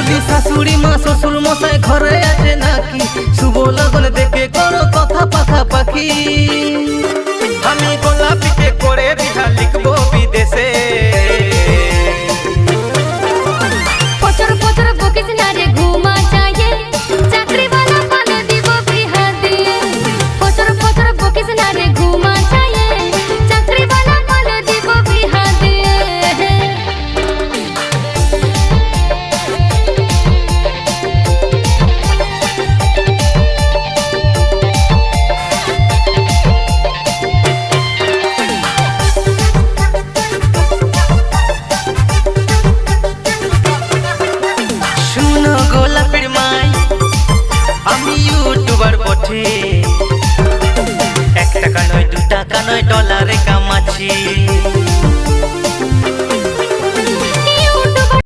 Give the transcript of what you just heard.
বলি শাশুড়ি মা শ্বশুর মশাই ঘরে আছে নাকি, শুভ লগন দেখে কোনো কথা পাখাপাখি। আমি গোলাপিকে করে বিহা লিখবো বিদেশে। পচর পচর বকিস না রে ঘুমা চাইয়ে, চাকরি वाला পালে দিব বিহা দিয়ে। পচর পচর বকিস না রে ঘুমা চাইয়ে, চাকরি वाला পালে দিব বিহা দিয়ে। শুনো গোলাপের মাই, আমি ইউটিউবার বটে, 1 টাকা নয় 2 টাকা নয় ডলারে কামাচ্ছি।